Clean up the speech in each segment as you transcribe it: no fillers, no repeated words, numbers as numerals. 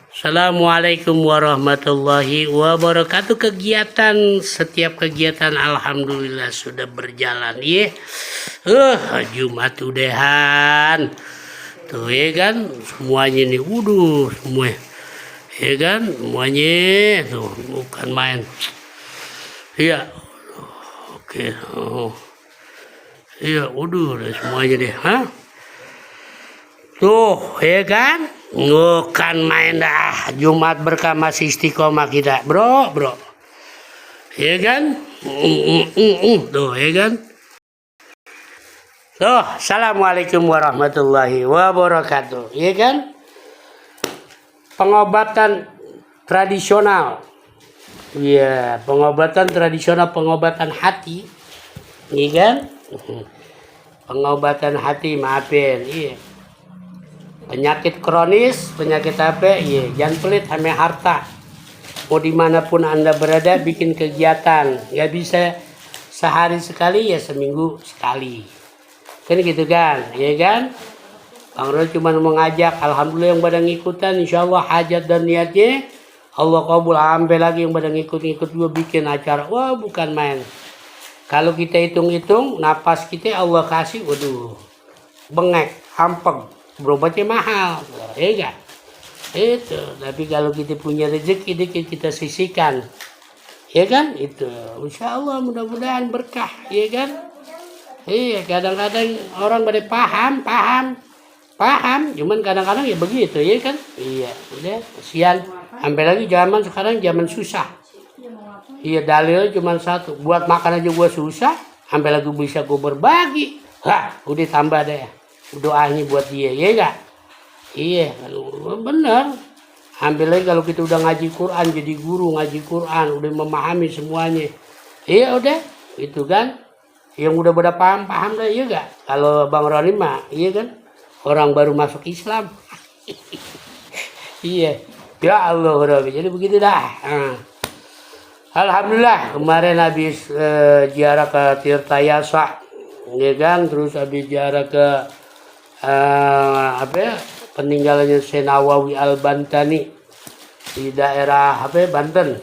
Assalamualaikum warahmatullahi wabarakatuh. Setiap kegiatan alhamdulillah sudah berjalan ya. Jumat udahan. Tuh ya kan, semuanya nih semua. Ya kan, semuanya tuh bukan main. Iya. Oke. Iya, udah semuanya deh, Tuh, ya kan? Bukan main dah. Jumat berkah masih istiqomah kita, bro. Ya kan? Tuh, ya kan? Tuh, assalamualaikum warahmatullahi wabarakatuh. Ya kan? Pengobatan tradisional. Iya, pengobatan tradisional, pengobatan hati. Iya kan? Pengobatan hati, maafin. Iya. Penyakit kronis, penyakit apa? Iya, jangan pelit sama harta. Mau dimanapun Anda berada, bikin kegiatan. Gak bisa sehari sekali, ya seminggu sekali. Kan gitu kan, ya kan? Bang Rol cuma mau ngajak, alhamdulillah yang pada ngikutan, insya Allah hajat dan niatnya Allah kabul. Ambil lagi yang pada ngikut juga bikin acara. Wah, bukan main. Kalau kita hitung-hitung, napas kita Allah kasih, waduh, bengek, hampeng. Berobatnya mahal, ya enggak? Itu, tapi kalau kita punya rezeki dikit kita sisihkan, ya kan? Itu, insya Allah mudah-mudahan berkah, ya kan? Iya, kadang-kadang orang pada paham, cuman kadang-kadang ya begitu, ya kan? Iya, udah, kasihan. Sampai lagi zaman susah. Iya, dalil cuma satu, buat makan aja gua susah, sampai lagi bisa gua berbagi. Udah tambah deh. Doanya buat dia, ya enggak? Iya, benar. Ambil lagi kalau kita udah ngaji Quran, jadi guru ngaji Quran, udah memahami semuanya. Iya udah, itu kan. Yang udah pada paham dah, iya enggak? Kalau Bang Roni mah, iya kan? Orang baru masuk Islam. Iya. Ya Allah, Rabbi. Jadi begitu dah. Alhamdulillah, kemarin habis ziarah ke Tirta Yasa, ya kan? Terus habis ziarah ke peninggalannya Senawawi Al-Bantani di daerah Banten,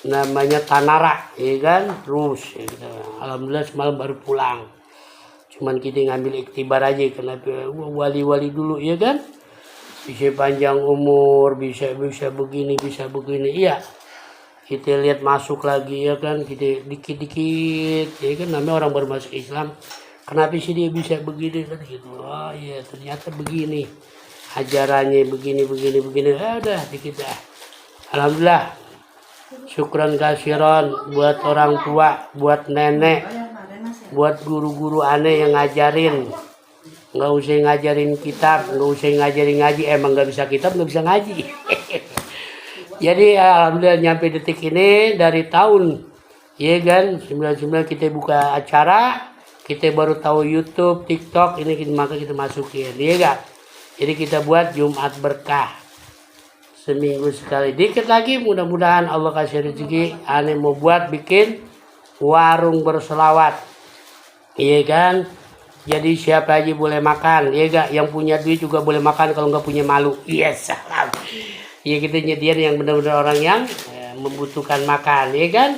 namanya Tanara, ya kan? Terus ya, alhamdulillah semalam baru pulang, cuman kita ngambil iktibar aja, kenapa wali-wali dulu, ya kan? Bisa panjang umur, bisa begini, iya. Kita lihat masuk lagi, ya kan? Kita dikit-dikit, ya kan? Namanya orang baru masuk Islam. Kenapa sih dia bisa begini kan gitu? Oh iya, ternyata begini. Ajarannya begini. Udah dikit dah. Alhamdulillah. Syukran kasiron buat orang tua, buat nenek, buat guru-guru aneh yang ngajarin. Nggak usah ngajarin kitab, nggak usah ngajarin ngaji. Emang nggak bisa kitab, nggak bisa ngaji. Jadi alhamdulillah nyampe detik ini dari tahun, ya kan? 99 kita buka acara. Kita baru tahu YouTube, TikTok, ini maka kita masukin, ya gak? Jadi kita buat Jumat berkah seminggu sekali. Dikit lagi mudah-mudahan Allah kasih rezeki. Aneh mau buat bikin warung berselawat, iya kan? Jadi siapa aja boleh makan, ya gak? Yang punya duit juga boleh makan, kalau nggak punya malu. Iya, salam. Ya kita nyediain yang benar-benar orang yang membutuhkan makan, ya kan?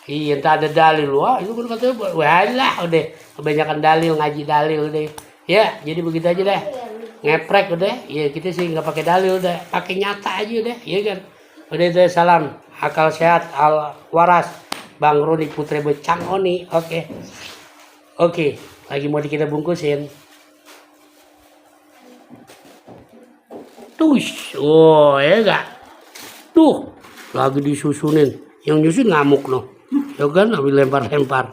Iya, entah ada dalil, wah itu kan katanya, walah udah kebanyakan dalil, ngaji dalil deh. Ya, jadi begitu aja deh. Ngeprek udah, ya kita sih nggak pakai dalil udah, pakai nyata aja udah, ya kan. Udah itu salam, akal sehat, al waras, Bang Rudi Putra Becang Oni, oke, lagi mau kita bungkusin. Tuh, oh ya enggak, tuh lagi disusunin, yang nyusun ngamuk loh. Ya kan, habis lempar-lempar.